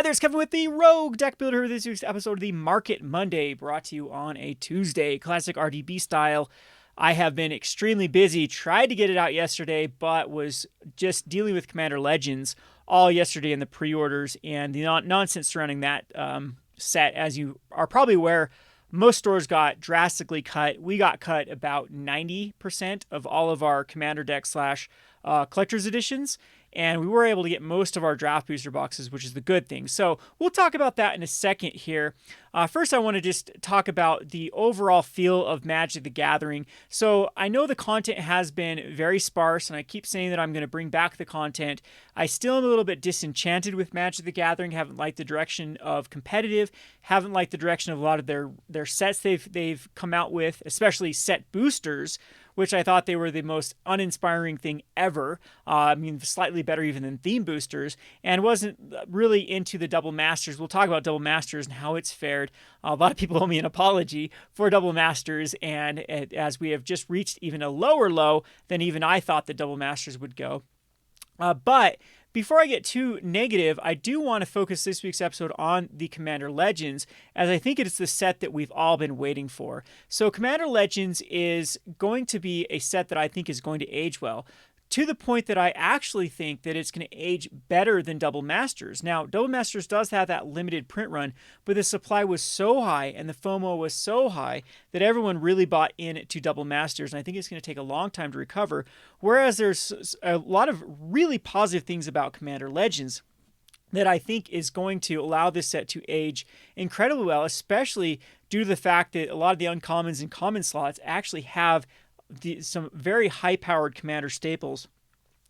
Hi there, it's Kevin with the Rogue Deck Builder here with this week's episode of the Market Monday, brought to you on a Tuesday, classic RDB style. I have been extremely busy, tried to get it out yesterday, but was just dealing with Commander Legends all yesterday in the pre-orders and the nonsense surrounding that set. As you are probably aware, most stores got drastically cut. We got cut about 90% of all of our Commander deck slash collector's editions, and we were able to get most of our draft booster boxes, which is the good thing. So we'll talk about that in a second here. First, I want to just talk about the overall feel of Magic the Gathering. So I know the content has been very sparse, and I keep saying that I'm going to bring back the content. I still am a little bit disenchanted with Magic the Gathering, haven't liked the direction of competitive, haven't liked the direction of a lot of their sets they've come out with, especially set boosters, which I thought they were the most uninspiring thing ever. I mean, slightly better even than theme boosters, and wasn't really into the double masters. We'll talk about double masters and how it's fared. A lot of people owe me an apology for double masters, and as we have just reached even a lower low than even I thought the double masters would go. But before I get too negative, I do want to focus this week's episode on the Commander Legends, as I think it is the set that we've all been waiting for. So Commander Legends is going to be a set that I think is going to age well, to the point that I actually think that it's going to age better than Double Masters. Now, Double Masters does have that limited print run, but the supply was so high and the FOMO was so high that everyone really bought into Double Masters, and I think it's going to take a long time to recover. Whereas there's a lot of really positive things about Commander Legends that I think is going to allow this set to age incredibly well, especially due to the fact that a lot of the uncommons and common slots actually have some very high-powered Commander staples.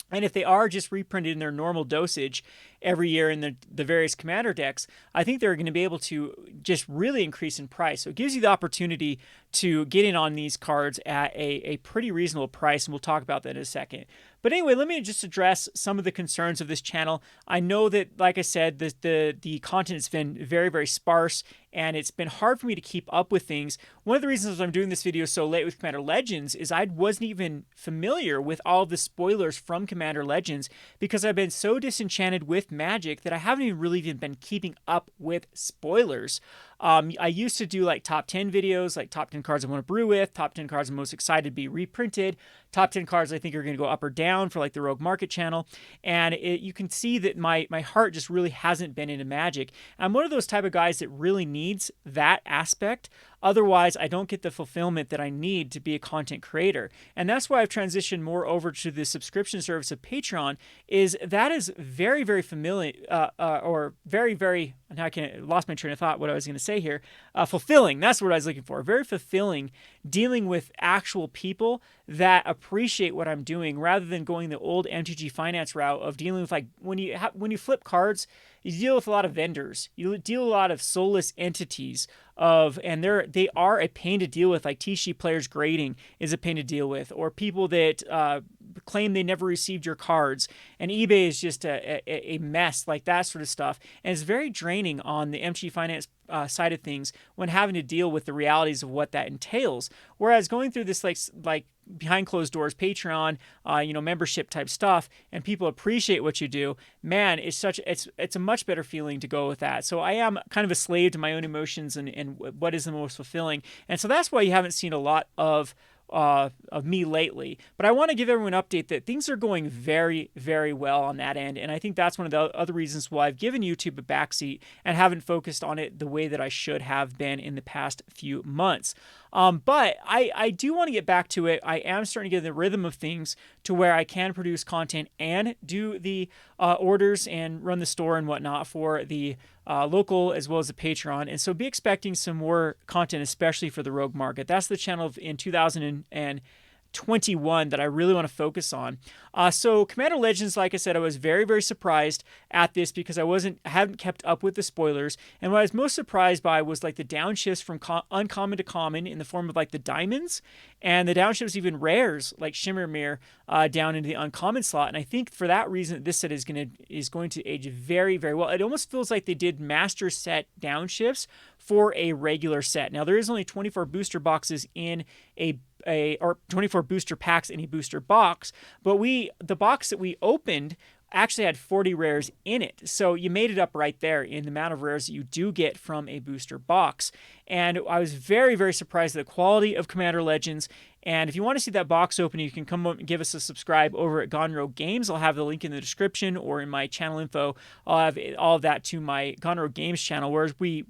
And if they are just reprinted in their normal dosage every year in the various Commander decks, I think they're going to be able to just really increase in price. So it gives you the opportunity to get in on these cards at a pretty reasonable price, and we'll talk about that in a second. But anyway, let me just address some of the concerns of this channel. I know that, like I said, the content has been very, very sparse, and it's been hard for me to keep up with things. One of the reasons I'm doing this video so late with Commander Legends is I wasn't even familiar with all of the spoilers from Commander Legends, because I've been so disenchanted with Magic that I haven't even really been keeping up with spoilers. I used to do like top 10 videos, like top 10 cards I want to brew with, top 10 cards I'm most excited to be reprinted, top 10 cards I think are going to go up or down for like the Rogue Market channel. And you can see that my heart just really hasn't been into Magic. I'm one of those type of guys that really needs that aspect. Otherwise, I don't get the fulfillment that I need to be a content creator. And that's why I've transitioned more over to the subscription service of Patreon. That is very, very familiar, or very, very, now I lost my train of thought what I was going to say here. Fulfilling, that's what I was looking for. Very fulfilling, dealing with actual people that appreciate what I'm doing, rather than going the old MTG finance route of dealing with, like, when you flip cards, you deal with a lot of vendors. You deal with a lot of soulless entities and they are a pain to deal with. Like T-sheet players grading is a pain to deal with, or people that claim they never received your cards, and eBay is just a mess, like that sort of stuff. And it's very draining on the MTG finance side of things when having to deal with the realities of what that entails. Whereas going through this like behind closed doors Patreon, membership type stuff, and people appreciate what you do, man, it's a much better feeling to go with that. So I am kind of a slave to my own emotions and what is the most fulfilling. And so that's why you haven't seen a lot of me lately. But I want to give everyone an update that things are going very, very well on that end. And I think that's one of the other reasons why I've given YouTube a backseat and haven't focused on it the way that I should have been in the past few months. But I do want to get back to it. I am starting to get in the rhythm of things to where I can produce content and do the orders and run the store and whatnot for the local as well as the Patreon. And so be expecting some more content, especially for the Rogue Market. That's the channel in 2021 that I really want to focus on. So Commander Legends, like I said, I was very, very surprised at this because I hadn't kept up with the spoilers. And what I was most surprised by was like the downshifts from uncommon to common in the form of like the diamonds, and the downshifts even rares like Shimmer Mirror down into the uncommon slot. And I think for that reason, this set is going to age very, very well. It almost feels like they did master set downshifts for a regular set. Now there is only 24 booster boxes in or 24 booster packs in a booster box, but the box that we opened actually had 40 rares in it. So you made it up right there in the amount of rares that you do get from a booster box. And I was very, very surprised at the quality of Commander Legends. And if you want to see that box opening, you can come up and give us a subscribe over at Gone Rogue Games. I'll have the link in the description or in my channel info. I'll have all of that to my Gone Rogue Games channel, whereas we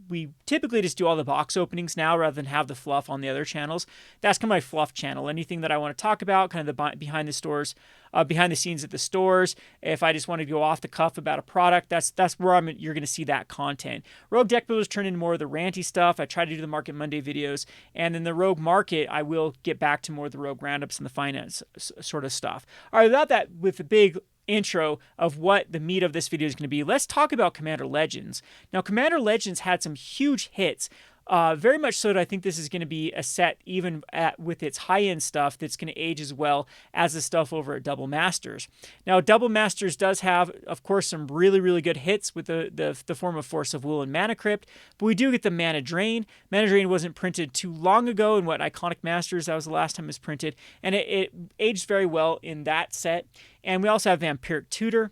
typically just do all the box openings now rather than have the fluff on the other channels. That's kind of my fluff channel. Anything that I want to talk about, kind of the behind the scenes at the stores. If I just want to go off the cuff about a product, that's where you're going to see that content. Rogue Deck Builders turn into more of the ranty stuff. I try to do the Market Monday videos, and then the Rogue Market, I will get back to more of the Rogue Roundups and the finance sort of stuff. All right, without that, with the big intro of what the meat of this video is going to be, let's talk about Commander Legends. Now, Commander Legends had some huge hits. Very much so that I think this is going to be a set even with its high-end stuff that's going to age as well as the stuff over at Double Masters. Now, Double Masters does have, of course, some really, really good hits with the form of Force of Will and Mana Crypt, but we do get the Mana Drain. Mana Drain wasn't printed too long ago in what Iconic Masters, that was the last time it was printed, and it aged very well in that set. And we also have Vampiric Tutor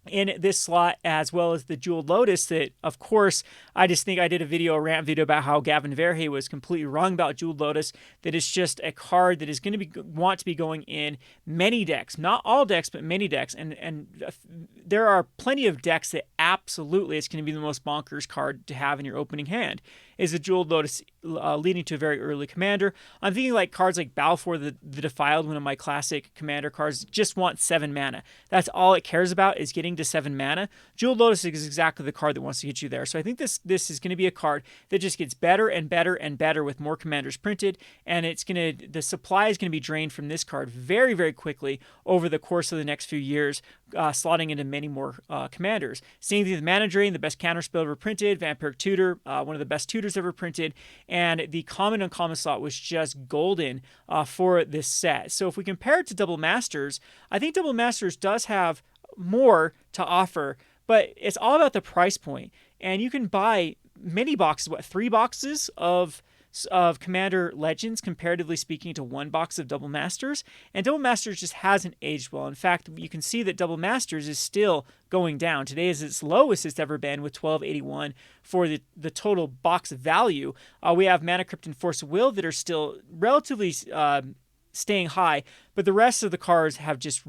in this slot, as well as the Jeweled Lotus that, of course, I just think I did a rant video about how Gavin Verhey was completely wrong about Jeweled Lotus, that it's just a card that is going to want to be going in many decks, not all decks, but many decks, and there are plenty of decks that absolutely it's going to be the most bonkers card to have in your opening hand, is a Jeweled Lotus leading to a very early commander. I'm thinking like cards like Balfour the Defiled, one of my classic commander cards, just want 7 mana. That's all it cares about, is getting to 7 mana. Jeweled Lotus is exactly the card that wants to get you there. So I think this is going to be a card that just gets better and better and better with more commanders printed, and the supply is going to be drained from this card very, very quickly over the course of the next few years, slotting into many more commanders. Same thing with Mana Drain, the best counterspell ever printed, Vampiric Tutor, one of the best tutors ever printed, and the common uncommon slot was just golden for this set. So if we compare it to Double Masters, I think Double Masters does have more to offer, but it's all about the price point. And you can buy many boxes, 3 boxes of Commander Legends, comparatively speaking, to 1 box of Double Masters, and Double Masters just hasn't aged well. In fact, you can see that Double Masters is still going down. Today is its lowest it's ever been, with 1281 for the total box value. We have Mana Crypt and Force of Will that are still relatively staying high, but the rest of the cards have just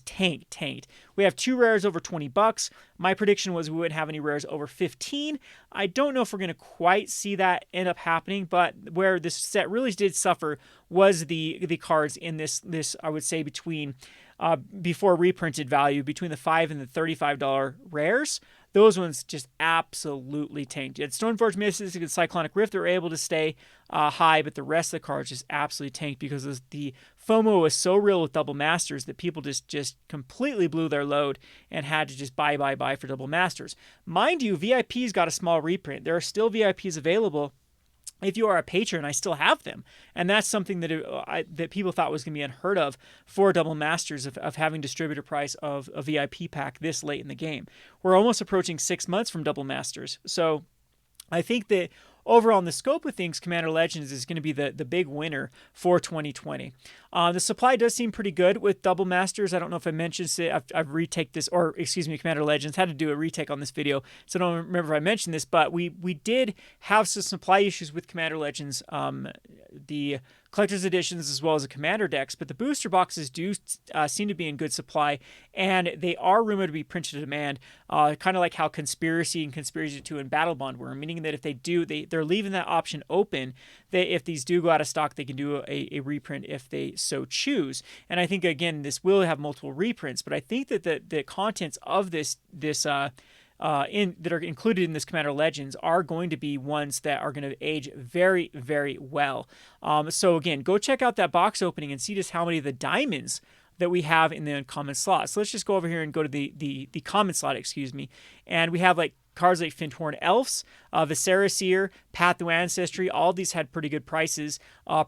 tanked. We have 2 rares over $20. My prediction was we wouldn't have any rares over 15. I don't know if we're going to quite see that end up happening, but where this set really did suffer was the cards in this I would say between before reprinted value, between the $5 and the $35 rares. Those ones just absolutely tanked. You had Stoneforge Mystic and Cyclonic Rift that were able to stay high, but the rest of the cards just absolutely tanked because the FOMO was so real with Double Masters that people just completely blew their load and had to just buy for Double Masters. Mind you, VIP's got a small reprint. There are still VIPs available. If you are a patron, I still have them. And that's something that people thought was going to be unheard of for Double Masters, of having distributor price of a VIP pack this late in the game. We're almost approaching 6 months from Double Masters. So I think that overall, in the scope of things, Commander Legends is going to be the big winner for 2020. The supply does seem pretty good with Double Masters. I don't know if I mentioned it. I've retake this, or excuse me, Commander Legends had to do a retake on this video, so I don't remember if I mentioned this, but we did have some supply issues with Commander Legends, the collector's editions as well as the commander decks, but the booster boxes do seem to be in good supply, and they are rumored to be printed to demand, kind of like how Conspiracy and Conspiracy 2 and Battle Bond were, meaning that if they do, they're leaving that option open, that if these do go out of stock, they can do a reprint if they so choose. And I think, again, this will have multiple reprints, but I think that the contents of this that are included in this Commander Legends are going to be ones that are going to age very, very well. So again, go check out that box opening and see just how many of the diamonds that we have in the uncommon slot. So let's just go over here and go to the common slot, excuse me. And we have like cards like Fintorn Elves, Viscera Seer, Path to Ancestry. All these had pretty good prices.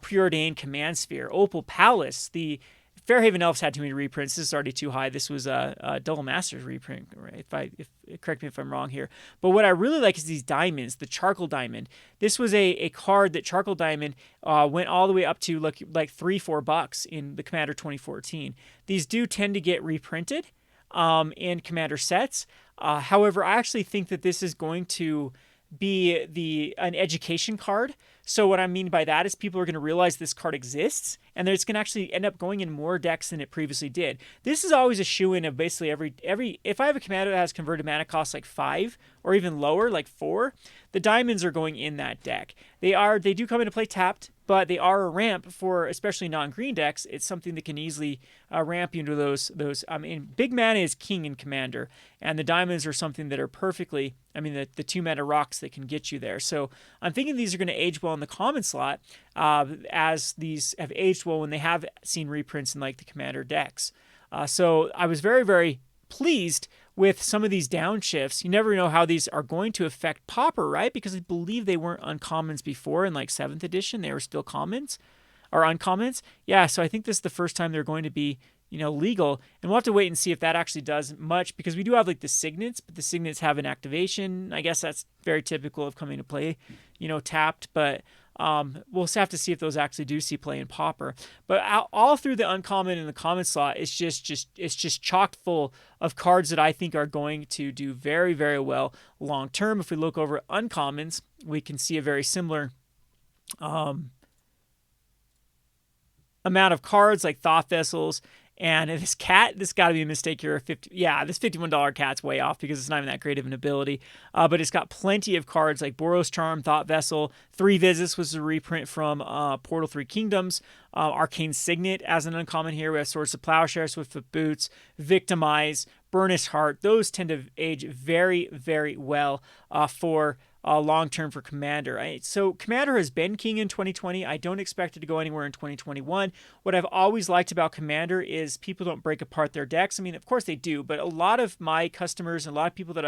Preordained Command Sphere, Opal Palace, the Fairhaven Elves had too many reprints. This is already too high. This was a Double Masters reprint, right? If correct me if I'm wrong here. But what I really like is these diamonds, the Charcoal Diamond. This was a card that Charcoal Diamond went all the way up to like $3-4 in the Commander 2014. These do tend to get reprinted. in Commander sets. However, I actually think that this is going to be an education card. So what I mean by that is people are going to realize this card exists, and it's going to actually end up going in more decks than it previously did. This is always a shoe-in of basically every. If I have a commander that has converted mana cost like 5 or even lower, like 4, the diamonds are going in that deck. They do come into play tapped, but they are a ramp for especially non-green decks. It's something that can easily ramp you into those. I mean, big mana is king in Commander, and the diamonds are something that are perfectly. I mean, the 2 mana rocks that can get you there. So I'm thinking these are going to age well in the common slot, as these have aged well when they have seen reprints in like the Commander decks. So I was very, very pleased with some of these downshifts. You never know how these are going to affect Pauper, right? Because I believe they weren't uncommons before in like 7th edition. They were still commons or uncommons. Yeah, so I think this is the first time they're going to be, legal. And we'll have to wait and see if that actually does much, because we do have like the signets, but the signets have an activation. I guess that's very typical of coming to play, tapped, but we'll have to see if those actually do see play in Pauper. But all through the uncommon and the common slot, it's just chock full of cards that I think are going to do very, very well long term. If we look over uncommons, we can see a very similar amount of cards like Thought Vessels. And this cat, this got to be a mistake here. This $51 cat's way off because it's not even that great of an ability. But it's got plenty of cards like Boros Charm, Thought Vessel, 3 Visits was a reprint from Portal 3 Kingdoms, Arcane Signet as an uncommon here. We have Swords of Plowshare, Swiftfoot Boots, Victimize, Burnished Heart. Those tend to age very, very well for long term for Commander. So Commander has been king in 2020. I don't expect it to go anywhere in 2021. What I've always liked about Commander is people don't break apart their decks. I mean, of course they do, but a lot of my customers and a lot of people that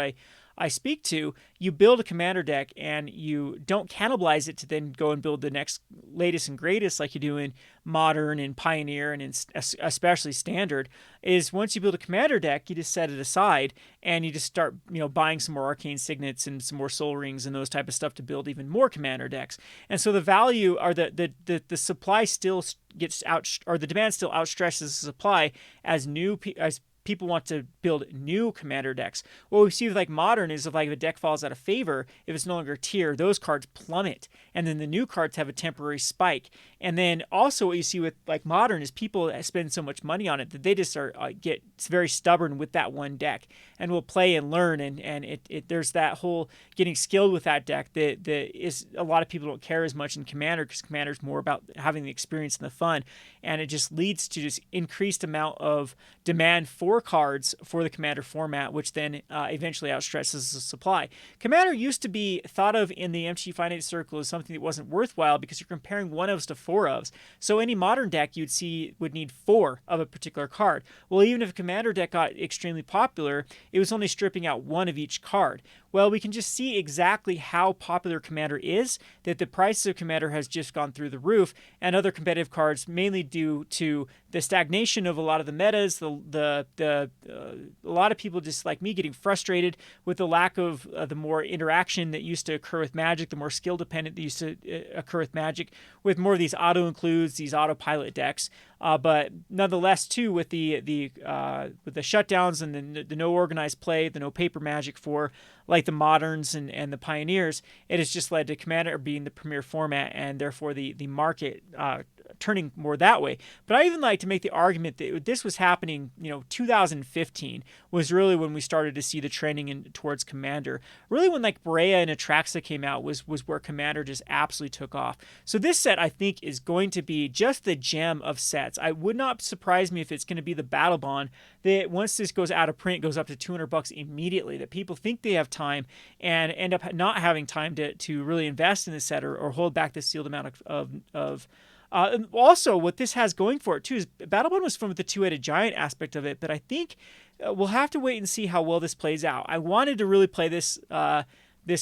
I speak to, you build a Commander deck and you don't cannibalize it to then go and build the next latest and greatest like you do in Modern and Pioneer and in especially Standard. Is once you build a Commander deck, you just set it aside and you just start buying some more Arcane Signets and some more Soul Rings and those type of stuff to build even more Commander decks. And so the value or the supply still gets out, or the demand still outstretches the supply as people want to build new Commander decks. What we see with like Modern is if a deck falls out of favor, if it's no longer a tier, those cards plummet, and then the new cards have a temporary spike. And then also what you see with like Modern is people spend so much money on it that they just get very stubborn with that one deck and will play and learn, and there's that whole getting skilled with that deck that is a lot of people don't care as much in Commander, because Commander is more about having the experience and the fun, and it just leads to just increased amount of demand for cards for the Commander format, which then eventually outstretches the supply. Commander used to be thought of in the MTG Finance circle as something that wasn't worthwhile because you're comparing 1-ofs to 4-ofs. So any Modern deck you'd see would need 4 of a particular card. Well, even if a Commander deck got extremely popular, it was only stripping out 1 of each card. Well, we can just see exactly how popular Commander is, that the price of Commander has just gone through the roof, and other competitive cards, mainly due to the stagnation of a lot of the metas, a lot of people just like me getting frustrated with the lack of the more interaction that used to occur with Magic, the more skill dependent that used to occur with Magic, with more of these auto includes, these autopilot decks. But nonetheless, too, with the shutdowns and the no organized play, the no paper Magic for like the Moderns and the Pioneers, it has just led to Commander being the premier format, and therefore the market turning more that way. But I even like to make the argument that this was happening, 2015 was really when we started to see the trending towards Commander. Really when like Brea and Atraxa came out was where Commander just absolutely took off. So this set I think is going to be just the gem of sets. I would not surprise me if it's going to be the Battle Bond that once this goes out of print goes up to $200 immediately, that people think they have time and end up not having time to really invest in this set or hold back the sealed amount of and also, what this has going for it, too, is Battlebond was from the two-headed giant aspect of it, but I think we'll have to wait and see how well this plays out. I wanted to really play this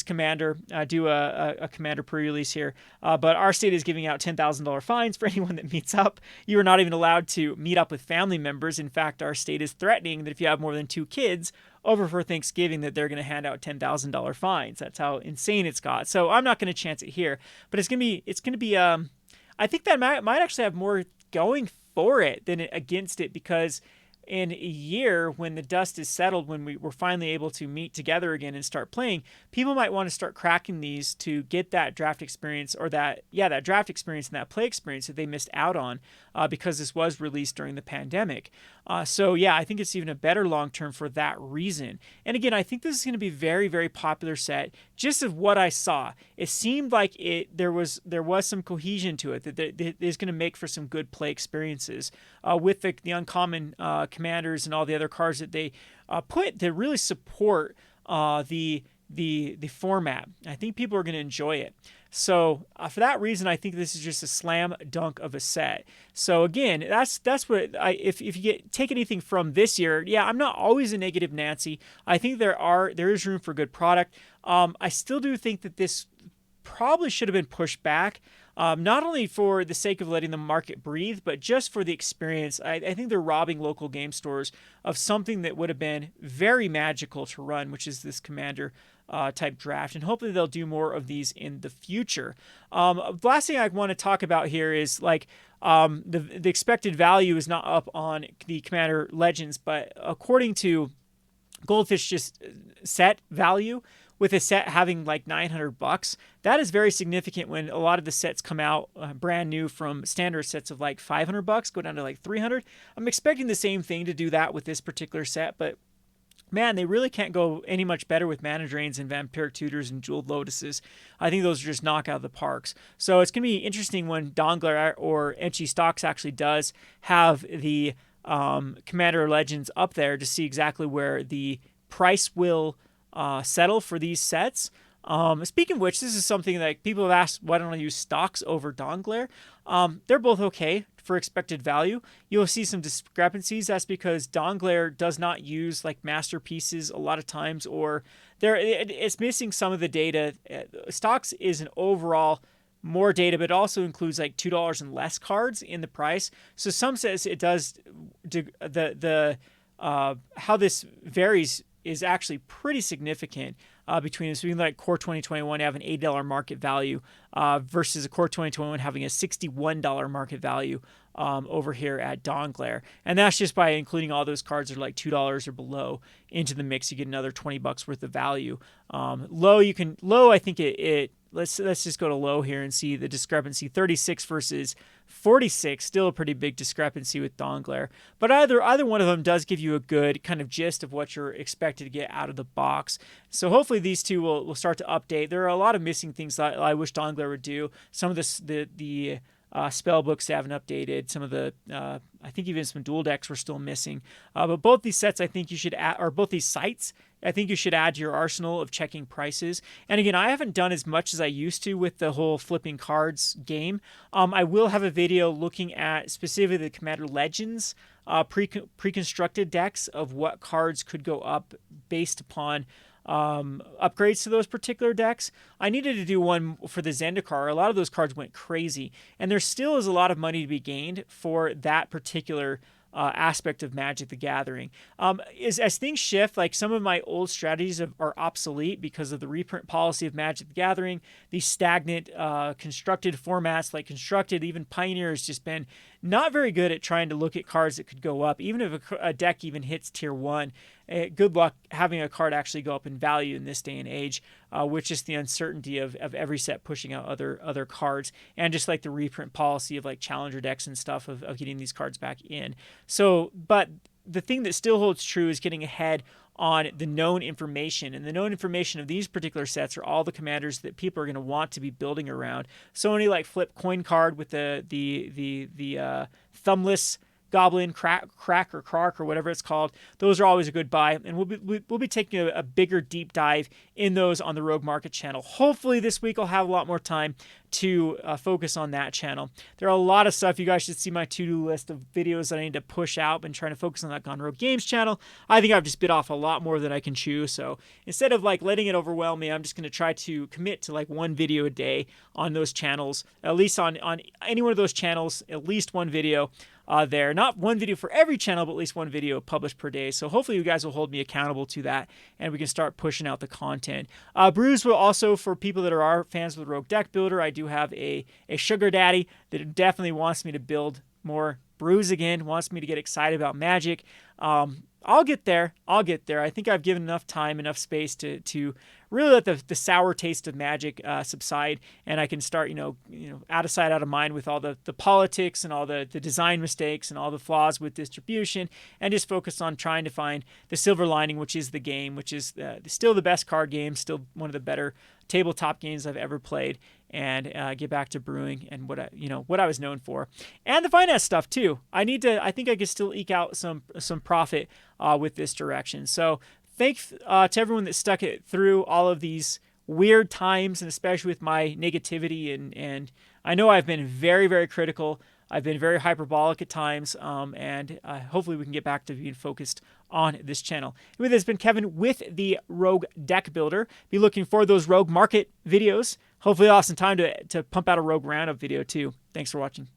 Commander, do a Commander pre-release here, but our state is giving out $10,000 fines for anyone that meets up. You are not even allowed to meet up with family members. In fact, our state is threatening that if you have more than 2 kids over for Thanksgiving, that they're going to hand out $10,000 fines. That's how insane it's got. So I'm not going to chance it here, but it's going to be I think that might actually have more going for it than against it, because in a year, when the dust is settled, when we're finally able to meet together again and start playing, people might want to start cracking these to get that draft experience, or that draft experience and that play experience that they missed out on because this was released during the pandemic. So yeah, I think it's even a better long term for that reason. And again, I think this is going to be a very, very popular set. Just of what I saw, it seemed like there was some cohesion to it that is going to make for some good play experiences with the uncommon commanders and all the other cards that they put that really support the format. I think people are going to enjoy it. So for that reason, I think this is just a slam dunk of a set. So again, that's what if you take anything from this year, yeah, I'm not always a negative Nancy. I think there is room for good product. I still do think that this probably should have been pushed back. Not only for the sake of letting the market breathe, but just for the experience. I think they're robbing local game stores of something that would have been very magical to run, which is this Commander type draft. And hopefully they'll do more of these in the future. The last thing I want to talk about here is the expected value is not up on the Commander Legends, but according to Goldfish, just set value, with a set having like $900, that is very significant when a lot of the sets come out brand new from standard sets of like $500, go down to like $300. I'm expecting the same thing to do that with this particular set, but man, they really can't go any much better with Mana Drains and Vampiric Tutors and Jeweled Lotuses. I think those are just knock out of the parks. So it's going to be interesting when Dongler or Etchy Stocks actually does have the Commander Legends up there to see exactly where the price will settle for these sets. Speaking of which, this is something that people have asked, why don't I use Stocks over Dongler? They're both okay for expected value. You'll see some discrepancies. That's because Dongler does not use like masterpieces a lot of times, or it's missing some of the data. Stocks is an overall more data, but it also includes like $2 and less cards in the price. So some says it does how this varies is actually pretty significant between this. Between like Core 2021 have an $8 market value versus a Core 2021 having a $61 market value over here at Dongler. And that's just by including all those cards that are like $2 or below into the mix. You get another $20 worth of value. Low, I think let's just go to low here and see the discrepancy. 36 versus 46, still a pretty big discrepancy with Dongler. But either one of them does give you a good kind of gist of what you're expected to get out of the box. So hopefully these two will start to update. There are a lot of missing things that I wish Dongler would do. Some of the spell books they haven't updated. Some of the, I think even some dual decks were still missing. But both these sets, I think you should add, or both these sites, I think you should add to your arsenal of checking prices. And again, I haven't done as much as I used to with the whole flipping cards game. I will have a video looking at specifically the Commander Legends pre-constructed decks of what cards could go up based upon upgrades to those particular decks. I needed to do one for the Zendikar. A lot of those cards went crazy, and there still is a lot of money to be gained for that particular aspect of Magic the Gathering. As things shift, like some of my old strategies are obsolete because of the reprint policy of Magic the Gathering. These stagnant constructed formats like Constructed, even Pioneer has just been not very good at trying to look at cards that could go up. Even if a deck even hits tier 1, good luck having a card actually go up in value in this day and age, with just the uncertainty of every set pushing out other cards, and just like the reprint policy of like challenger decks and stuff of getting these cards back in. So, but the thing that still holds true is getting ahead on the known information, and the known information of these particular sets are all the commanders that people are going to want to be building around. So any like flip coin card with the thumbless Goblin, Crack or Krark or whatever it's called, those are always a good buy, and we'll be taking a bigger deep dive in those on the Rogue Market channel. Hopefully this week I'll have a lot more time to focus on that channel. There are a lot of stuff. You guys should see my to-do list of videos that I need to push out. Been trying to focus on that Gone Rogue Games channel. I think I've just bit off a lot more than I can chew, so instead of like letting it overwhelm me, I'm just going to try to commit to like one video a day on those channels, at least on any one of those channels, at least one video there. Not one video for every channel, but at least one video published per day. So hopefully you guys will hold me accountable to that, and we can start pushing out the content. Brews will also, for people that are fans of the Rogue Deck Builder, I do have a sugar daddy that definitely wants me to build more brews again, wants me to get excited about Magic. I'll get there. I think I've given enough time, enough space to really let the sour taste of Magic subside, and I can start, out of sight, out of mind with all the politics and all the design mistakes and all the flaws with distribution, and just focus on trying to find the silver lining, which is the game, which is still the best card game, still one of the better tabletop games I've ever played, and get back to brewing and what I was known for, and the finance stuff too. I think I could still eke out some profit with this direction. So thanks to everyone that stuck it through all of these weird times, and especially with my negativity, and I know I've been very, very critical. I've been very hyperbolic at times, and hopefully we can get back to being focused on this channel. Anyway, this has been Kevin with the Rogue Deck Builder. Be looking for those Rogue Market videos. Hopefully I'll have some time to pump out a Rogue Roundup video too. Thanks for watching.